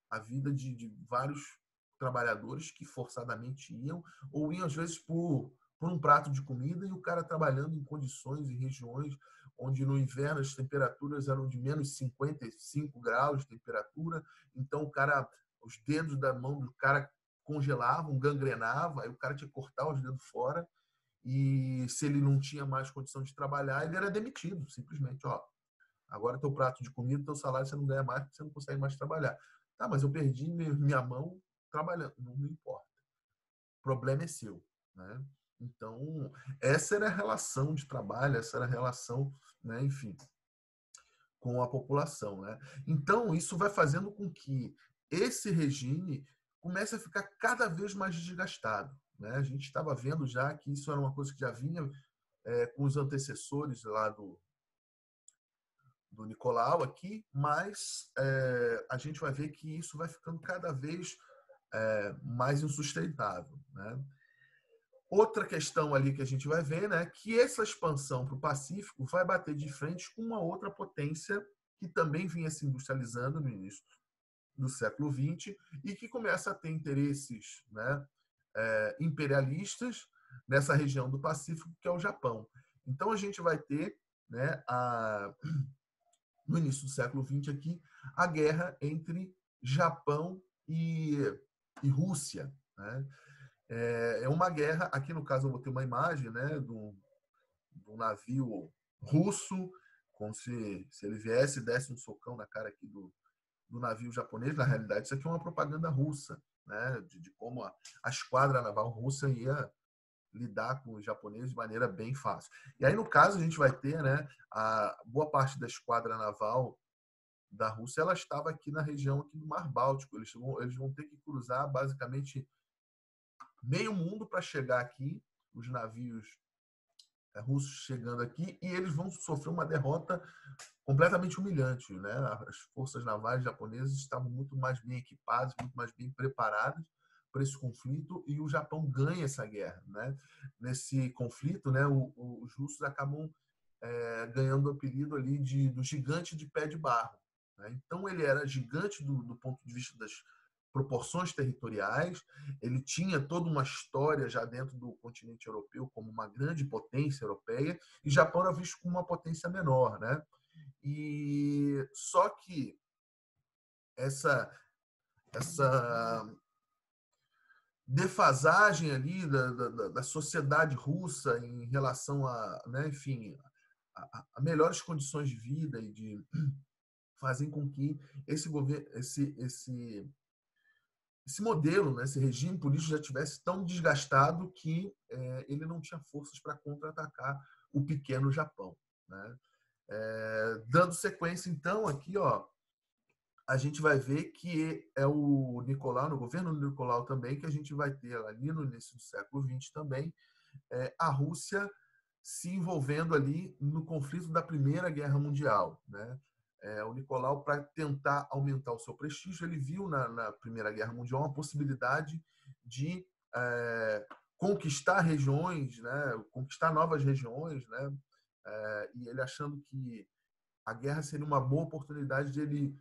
a vida de vários trabalhadores que forçadamente iam, ou iam às vezes por um prato de comida, e o cara trabalhando em condições e regiões onde no inverno as temperaturas eram de menos 55 graus de temperatura, então o cara, os dedos da mão do cara congelavam, gangrenavam, aí o cara tinha que cortar os dedos fora, e se ele não tinha mais condição de trabalhar, ele era demitido, simplesmente, ó, agora teu prato de comida, teu salário você não ganha mais, porque você não consegue mais trabalhar. Tá, mas eu perdi minha mão trabalhando, não me importa. O problema é seu, né? Então, essa era a relação de trabalho, essa era a relação, né, enfim, com a população, né? Então, isso vai fazendo com que esse regime comece a ficar cada vez mais desgastado, né? A gente estava vendo já que isso era uma coisa que já vinha com os antecessores lá do Nicolau aqui, mas a gente vai ver que isso vai ficando cada vez mais insustentável, né? Outra questão ali que a gente vai ver, né, que essa expansão para o Pacífico vai bater de frente com uma outra potência que também vinha se industrializando no início do século XX e que começa a ter interesses, né, imperialistas nessa região do Pacífico, que é o Japão. Então, a gente vai ter, né, no início do século XX aqui, a guerra entre Japão e Rússia. Né? É uma guerra, aqui no caso eu vou ter uma imagem, né, do navio russo, como se ele viesse e desse um socão na cara aqui do navio japonês. Na realidade, isso aqui é uma propaganda russa, né, de como a esquadra naval russa ia lidar com os japoneses de maneira bem fácil. E aí, no caso, a gente vai ter, né, a boa parte da esquadra naval da Rússia, ela estava aqui na região aqui do Mar Báltico. Eles vão ter que cruzar basicamente meio mundo para chegar aqui, os navios russos chegando aqui, e eles vão sofrer uma derrota completamente humilhante. Né? As forças navais japonesas estavam muito mais bem equipadas, muito mais bem preparadas para esse conflito, e o Japão ganha essa guerra. Né? Nesse conflito, né, os russos acabam ganhando o apelido ali do gigante de pé de barro. Né? Então, ele era gigante do ponto de vista das proporções territoriais, ele tinha toda uma história já dentro do continente europeu como uma grande potência europeia, e Japão era visto como uma potência menor. Né? E só que essa defasagem ali da sociedade russa em relação a, né, enfim, a melhores condições de vida e de fazem com que esse governo, esse modelo, né, esse regime político já tivesse tão desgastado que ele não tinha forças para contra-atacar o pequeno Japão. Né? Dando sequência, então, aqui, ó, a gente vai ver que é o Nicolau, no governo do Nicolau também, que a gente vai ter ali no início do século XX também, a Rússia se envolvendo ali no conflito da Primeira Guerra Mundial. Né? o Nicolau, para tentar aumentar o seu prestígio, ele viu na Primeira Guerra Mundial uma possibilidade de conquistar regiões, né, conquistar novas regiões, né, e ele achando que a guerra seria uma boa oportunidade de ele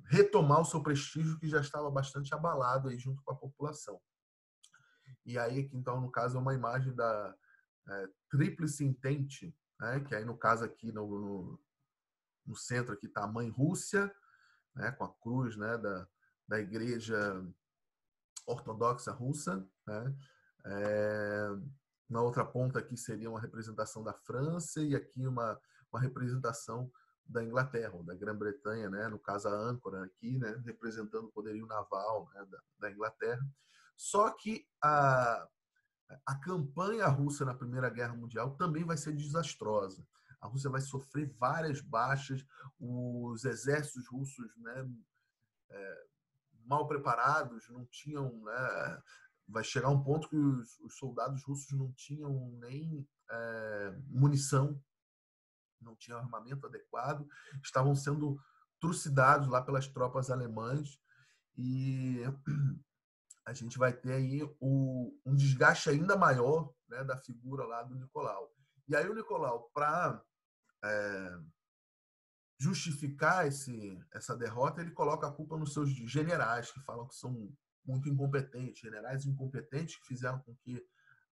retomar o seu prestígio, que já estava bastante abalado aí junto com a população. E aí, aqui, então, no caso, é uma imagem da Tríplice Entente, né, que aí, no caso, aqui no centro aqui está a Mãe Rússia, né, com a cruz, né, da Igreja Ortodoxa Russa, né? Na outra ponta aqui seria uma representação da França e aqui uma representação da Inglaterra, da Grã-Bretanha, né? No caso a âncora aqui, né? Representando o poderio naval, né? da Inglaterra. Só que a campanha russa na Primeira Guerra Mundial também vai ser desastrosa. A Rússia vai sofrer várias baixas, os exércitos russos, né, mal preparados, não tinham, né, vai chegar um ponto que os soldados russos não tinham nem munição, não tinham armamento adequado, estavam sendo trucidados lá pelas tropas alemãs, e a gente vai ter aí um desgaste ainda maior, né, da figura lá do Nicolau. E aí o Nicolau, para justificar essa derrota, ele coloca a culpa nos seus generais, que falam que são muito incompetentes, generais incompetentes que fizeram com que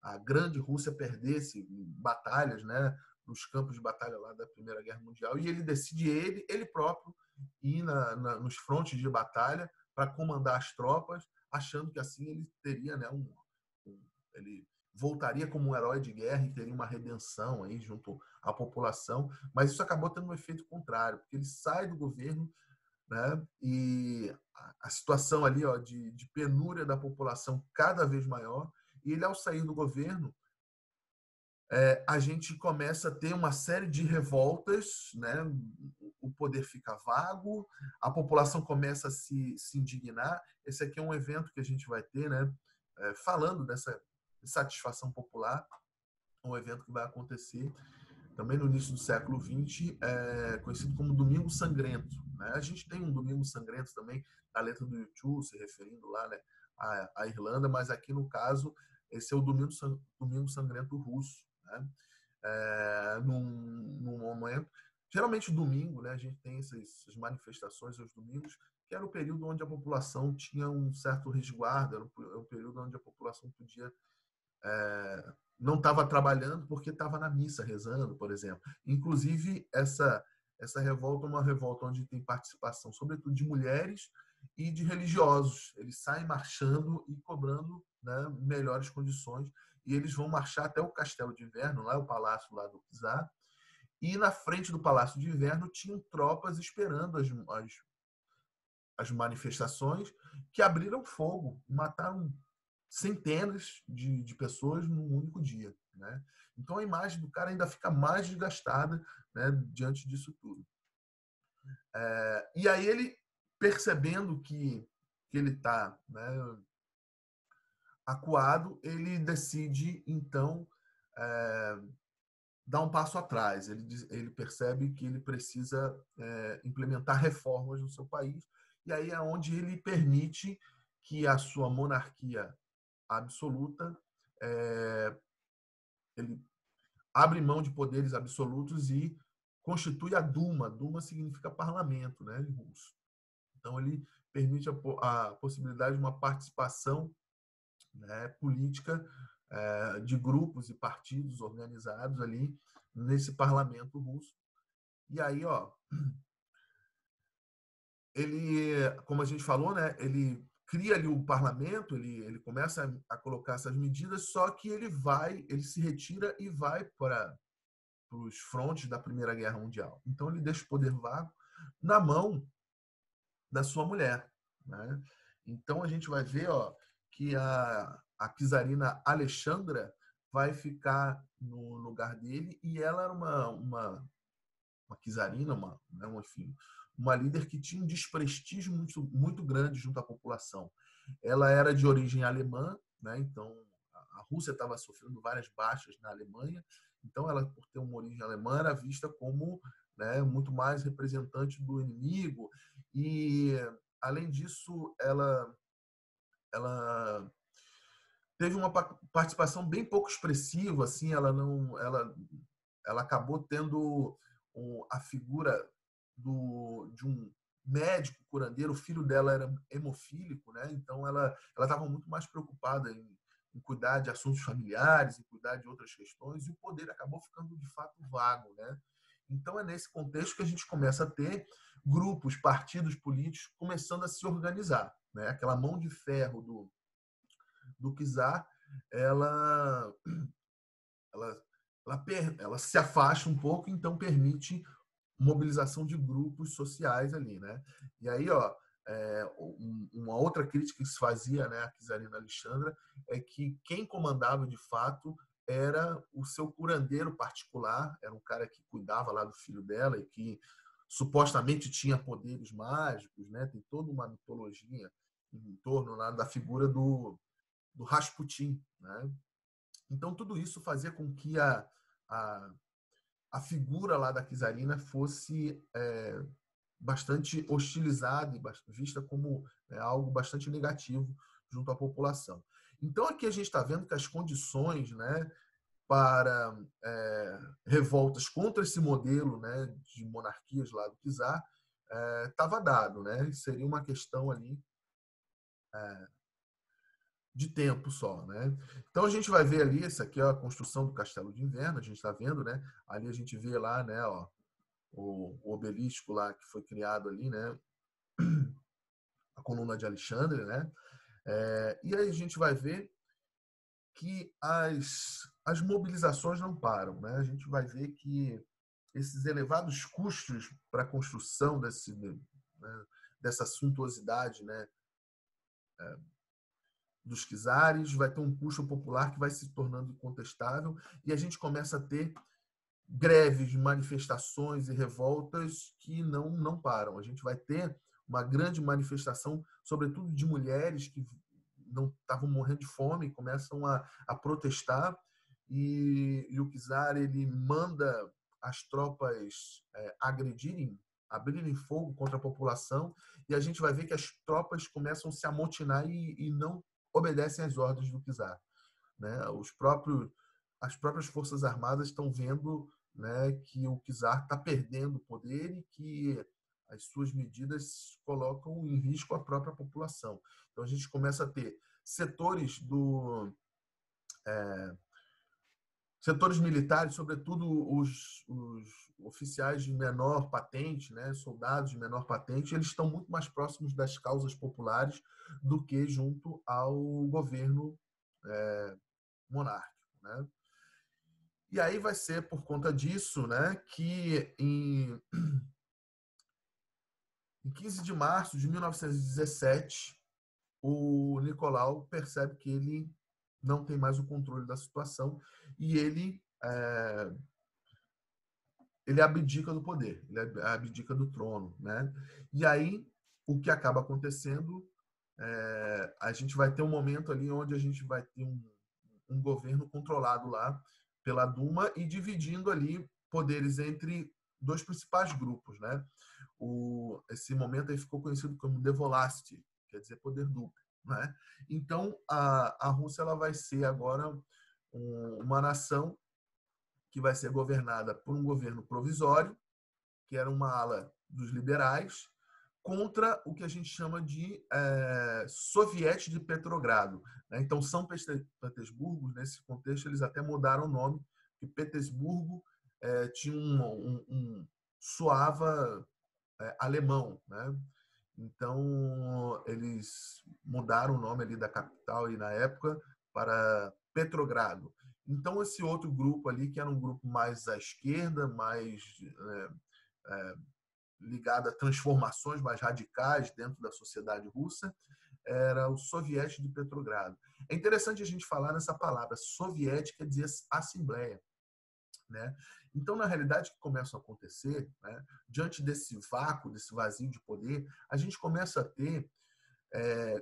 a grande Rússia perdesse batalhas, né, nos campos de batalha lá da Primeira Guerra Mundial, e ele decide ele próprio ir nos frontes de batalha para comandar as tropas, achando que assim ele teria, né, ele voltaria como um herói de guerra e teria uma redenção aí junto à população, mas isso acabou tendo um efeito contrário, porque ele sai do governo, né, e a situação ali, ó, de penúria da população cada vez maior, e ele, ao sair do governo, a gente começa a ter uma série de revoltas, né? O poder fica vago, a população começa a se indignar. Esse aqui é um evento que a gente vai ter, né? Falando dessa satisfação popular, um evento que vai acontecer também no início do século XX, conhecido como Domingo Sangrento, né? A gente tem um Domingo Sangrento também na letra do U2, se referindo lá, né, à Irlanda, mas aqui no caso esse é o Domingo Sangrento russo, né? Num momento, geralmente domingo, né, a gente tem essas manifestações aos domingos, que era o período onde a população tinha um certo resguardo, era o período onde a população podia não estava trabalhando porque estava na missa rezando, por exemplo. Inclusive, essa revolta é uma revolta onde tem participação, sobretudo, de mulheres e de religiosos. Eles saem marchando e cobrando, né, melhores condições, e eles vão marchar até o Castelo de Inverno, lá o palácio lá do czar, e na frente do Palácio de Inverno tinham tropas esperando as manifestações, que abriram fogo, mataram centenas de pessoas num único dia, né? Então a imagem do cara ainda fica mais desgastada, né, diante disso tudo. E aí ele, percebendo que ele está, né, acuado, ele decide então dar um passo atrás. Ele percebe que ele precisa implementar reformas no seu país, e aí é onde ele permite que a sua monarquia absoluta, ele abre mão de poderes absolutos e constitui a Duma. Duma significa parlamento, né, em russo. Então ele permite a possibilidade de uma participação, né, política, de grupos e partidos organizados ali nesse parlamento russo. E aí, ó, ele, como a gente falou, né, ele cria ali o parlamento, ele começa a colocar essas medidas, só que ele se retira e vai para os frontes da Primeira Guerra Mundial. Então ele deixa o poder vago na mão da sua mulher, né? Então a gente vai ver, ó, que a czarina Alexandra vai ficar no lugar dele, e ela era uma czarina, enfim, uma líder que tinha um desprestígio muito, muito grande junto à população. Ela era de origem alemã, né? Então a Rússia estava sofrendo várias baixas na Alemanha, então ela, por ter uma origem alemã, era vista como né? Muito mais representante do inimigo. E, além disso, ela teve uma participação bem pouco expressiva, assim, ela acabou tendo a figura de um médico curandeiro. O filho dela era hemofílico, né? Então ela estava muito mais preocupada em cuidar de assuntos familiares, em cuidar de outras questões, e o poder acabou ficando de fato vago, né? Então é nesse contexto que a gente começa a ter grupos, partidos políticos começando a se organizar, né? Aquela mão de ferro do czar, ela, ela, ela se afasta um pouco, então permite mobilização de grupos sociais ali, né? E aí, ó, uma outra crítica que se fazia, né, a czarina Alexandra, é que quem comandava de fato era o seu curandeiro particular, era um cara que cuidava lá do filho dela e que supostamente tinha poderes mágicos, né? Tem toda uma mitologia em torno lá da figura do Rasputin, né? Então tudo isso fazia com que a, a figura lá da czarina fosse bastante hostilizada e vista como algo bastante negativo junto à população. Então aqui a gente está vendo que as condições, né, para revoltas contra esse modelo, né, de monarquias lá do czar estava dado, né? Seria uma questão ali de tempo só, né? Então a gente vai ver ali, essa aqui é a construção do Castelo de Inverno, a gente está vendo, né? Ali a gente vê lá, né, ó, o obelisco lá que foi criado ali, né? A coluna de Alexandre, né? E aí a gente vai ver que as mobilizações não param, né? A gente vai ver que esses elevados custos para a construção dessa suntuosidade, né, dos czares, vai ter um custo popular que vai se tornando incontestável, e a gente começa a ter greves, manifestações e revoltas que não param. A gente vai ter uma grande manifestação, sobretudo de mulheres que não estavam morrendo de fome, começam a protestar, e o czar ele manda as tropas agredirem, abrirem fogo contra a população, e a gente vai ver que as tropas começam a se amotinar e não obedecem às ordens do czar, né? As próprias forças armadas estão vendo, né, que o czar está perdendo poder e que as suas medidas colocam em risco a própria população. Então a gente começa a ter setores militares, sobretudo os oficiais de menor patente, né, soldados de menor patente, eles estão muito mais próximos das causas populares do que junto ao governo monárquico, né? E aí vai ser por conta disso, né, que em 15 de março de 1917, o Nicolau percebe que ele não tem mais o controle da situação e ele abdica do poder, ele abdica do trono, né? E aí o que acaba acontecendo, a gente vai ter um momento ali onde a gente vai ter um governo controlado lá pela Duma e dividindo ali poderes entre dois principais grupos, né? Esse momento aí ficou conhecido como Devolasti, quer dizer poder duplo, né? Então a Rússia ela vai ser agora uma nação que vai ser governada por um governo provisório, que era uma ala dos liberais, contra o que a gente chama de Soviete de Petrogrado, né? Então, São Petersburgo, nesse contexto, eles até mudaram o nome, que Petersburgo tinha soava alemão, né? Então, eles mudaram o nome ali da capital e na época para Petrogrado. Então, esse outro grupo ali, que era um grupo mais à esquerda, mais ligado a transformações mais radicais dentro da sociedade russa, era o Soviete de Petrogrado. É interessante a gente falar nessa palavra, soviética, quer dizer assembleia, né? Então, na realidade, o que começa a acontecer, né, diante desse vácuo, desse vazio de poder, a gente começa a ter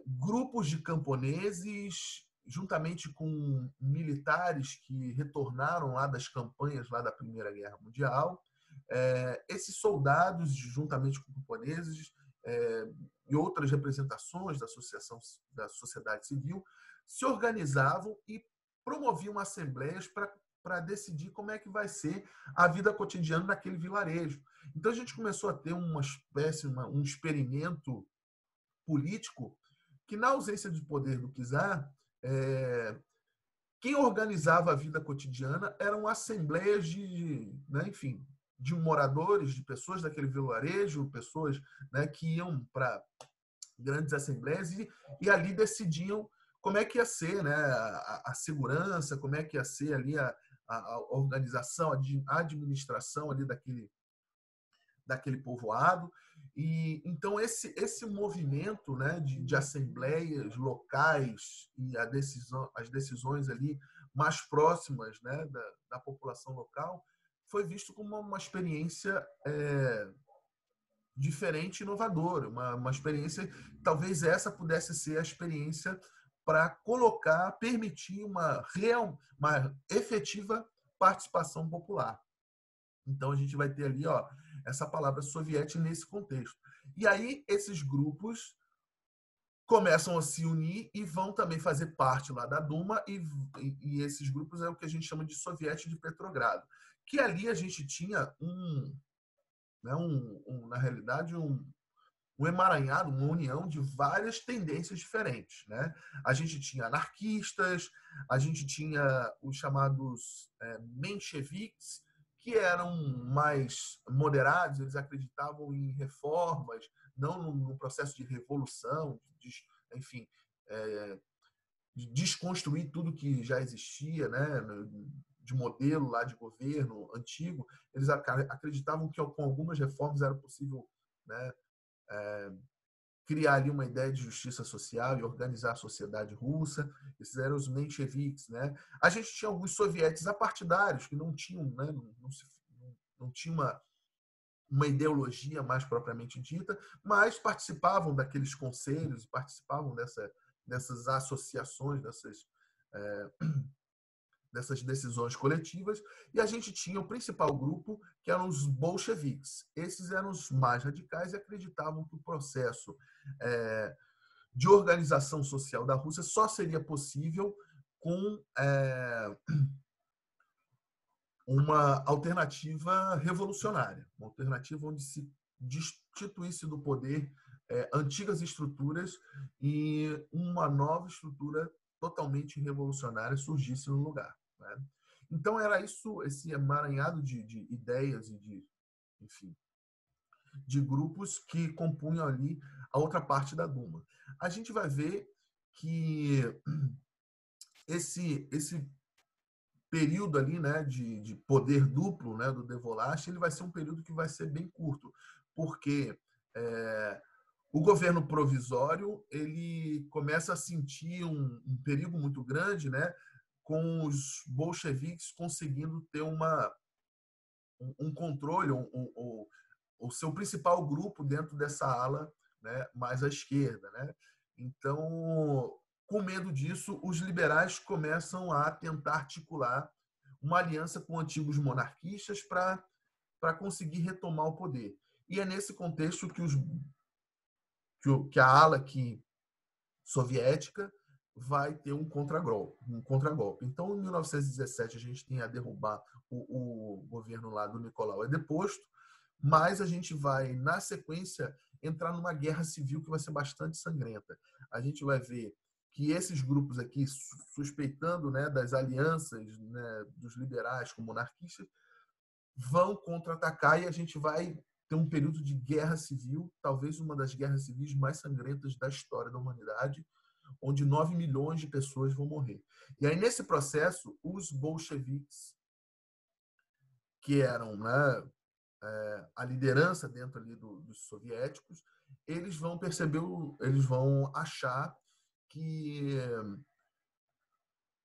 grupos de camponeses, juntamente com militares que retornaram lá das campanhas lá da Primeira Guerra Mundial, esses soldados, juntamente com camponeses e outras representações da sociedade civil, se organizavam e promoviam assembleias para decidir como é que vai ser a vida cotidiana naquele vilarejo. Então a gente começou a ter uma espécie, um experimento político que, na ausência de poder do czar, quem organizava a vida cotidiana eram assembleias enfim, de moradores, de pessoas daquele vilarejo, pessoas, né, que iam para grandes assembleias e ali decidiam como é que ia ser, né, a segurança, como é que ia ser ali a organização, a administração ali daquele povoado. E então esse movimento, né, de assembleias locais e as decisões ali mais próximas, né, da população local foi visto como uma experiência diferente e inovadora, uma experiência, talvez essa pudesse ser a experiência para permitir uma efetiva participação popular. Então a gente vai ter ali, essa palavra soviética nesse contexto. E aí esses grupos começam a se unir e vão também fazer parte lá da Duma, e esses grupos é o que a gente chama de Soviético de Petrogrado, que ali a gente tinha na realidade, um emaranhado, uma união de várias tendências diferentes, né? A gente tinha anarquistas, a gente tinha os chamados mencheviques, que eram mais moderados, eles acreditavam em reformas, não no processo de revolução, enfim, de desconstruir tudo que já existia, né, de modelo lá de governo antigo. Eles acreditavam que com algumas reformas era possível, né, criar ali uma ideia de justiça social e organizar a sociedade russa. Esses eram os mencheviques, né? A gente tinha alguns soviéticos apartidários que não tinham, né, não tinha uma ideologia mais propriamente dita, mas participavam daqueles conselhos, participavam dessas associações, dessas decisões coletivas, e a gente tinha o principal grupo, que eram os bolcheviques. Esses eram os mais radicais e acreditavam que o processo de organização social da Rússia só seria possível com uma alternativa revolucionária, uma alternativa onde se destituísse do poder antigas estruturas e uma nova estrutura totalmente revolucionária surgisse no lugar, né? Então era isso, esse emaranhado de ideias e enfim, de grupos que compunham ali a outra parte da Duma. A gente vai ver que esse período ali, né, de poder duplo, né, do Dvořák, ele vai ser um período que vai ser bem curto, porque o governo provisório ele começa a sentir um perigo muito grande, né, com os bolcheviques conseguindo ter um controle, o seu principal grupo dentro dessa ala, né, mais à esquerda, né? Então, com medo disso, os liberais começam a tentar articular uma aliança com antigos monarquistas para conseguir retomar o poder. E é nesse contexto que a ala soviética vai ter um contragolpe. Então, em 1917, a gente tem a derrubar o governo lá do Nicolau é deposto, mas a gente vai, na sequência, entrar numa guerra civil que vai ser bastante sangrenta. A gente vai ver que esses grupos aqui, suspeitando, né, das alianças, né, dos liberais com monarquistas, vão contra-atacar e a gente vai ter um período de guerra civil, talvez uma das guerras civis mais sangrentas da história da humanidade, onde 9 milhões de pessoas vão morrer. E aí, nesse processo, os bolcheviques, que eram, né, a liderança dentro ali dos soviéticos, eles vão perceber, eles vão achar que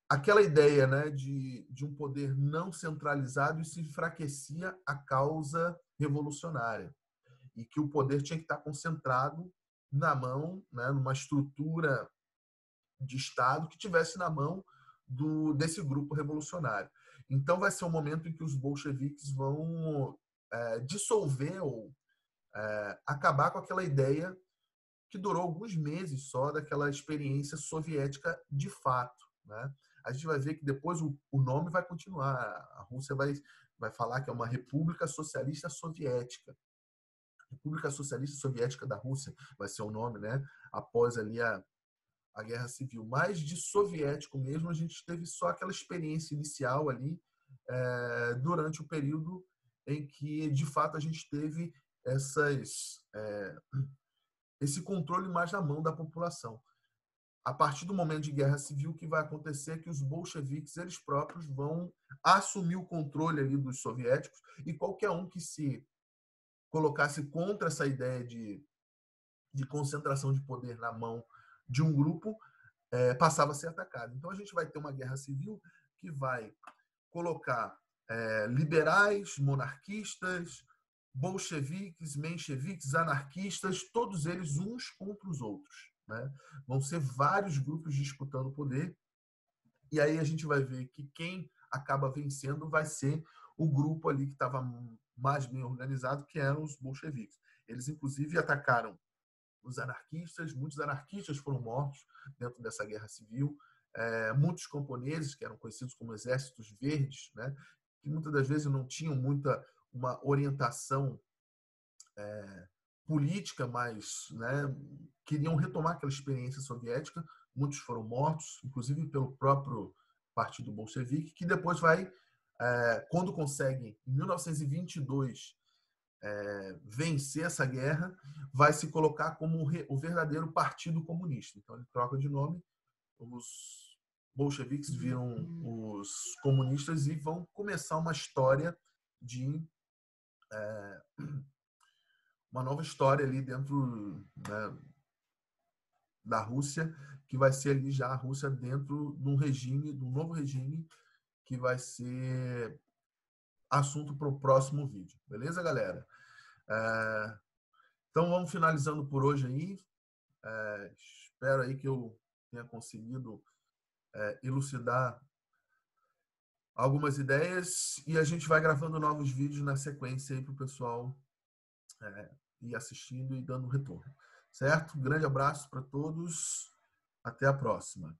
aquela ideia, né, de um poder não centralizado, isso enfraquecia a causa revolucionária e que o poder tinha que estar concentrado na mão, né, numa estrutura de Estado que tivesse na mão desse grupo revolucionário. Então vai ser um momento em que os bolcheviques vão dissolver ou acabar com aquela ideia que durou alguns meses só daquela experiência soviética de fato, né? A gente vai ver que depois o nome vai continuar. A Rússia vai falar que é uma República Socialista Soviética. República Socialista Soviética da Rússia vai ser o nome, né? Após ali a Guerra Civil. Mas de soviético mesmo, a gente teve só aquela experiência inicial ali durante o período em que, de fato, a gente teve esse controle mais na mão da população. A partir do momento de guerra civil, o que vai acontecer é que os bolcheviques, eles próprios, vão assumir o controle ali dos soviéticos, e qualquer um que se colocasse contra essa ideia de concentração de poder na mão de um grupo, passava a ser atacado. Então, a gente vai ter uma guerra civil que vai colocar liberais, monarquistas, bolcheviques, mencheviques, anarquistas, todos eles uns contra os outros, né? Vão ser vários grupos disputando o poder, e aí a gente vai ver que quem acaba vencendo vai ser o grupo ali que estava mais bem organizado, que eram os bolcheviques. Eles, inclusive, atacaram os anarquistas, muitos anarquistas foram mortos dentro dessa guerra civil, muitos camponeses, que eram conhecidos como exércitos verdes, né, que muitas das vezes não tinham uma orientação política, mas, né, queriam retomar aquela experiência soviética. Muitos foram mortos, inclusive pelo próprio Partido Bolchevique, que depois vai, quando consegue, em 1922, vencer essa guerra, vai se colocar como o verdadeiro Partido Comunista. Então, ele troca de nome, os bolcheviques viram os comunistas e vão começar uma história uma nova história ali dentro, né, da Rússia, que vai ser ali já a Rússia dentro de um novo regime, que vai ser assunto para o próximo vídeo. Beleza, galera? Então, vamos finalizando por hoje aí. Espero aí que eu tenha conseguido elucidar algumas ideias, e a gente vai gravando novos vídeos na sequência aí para o pessoal ir assistindo e dando retorno. Certo? Um grande abraço para todos. Até a próxima.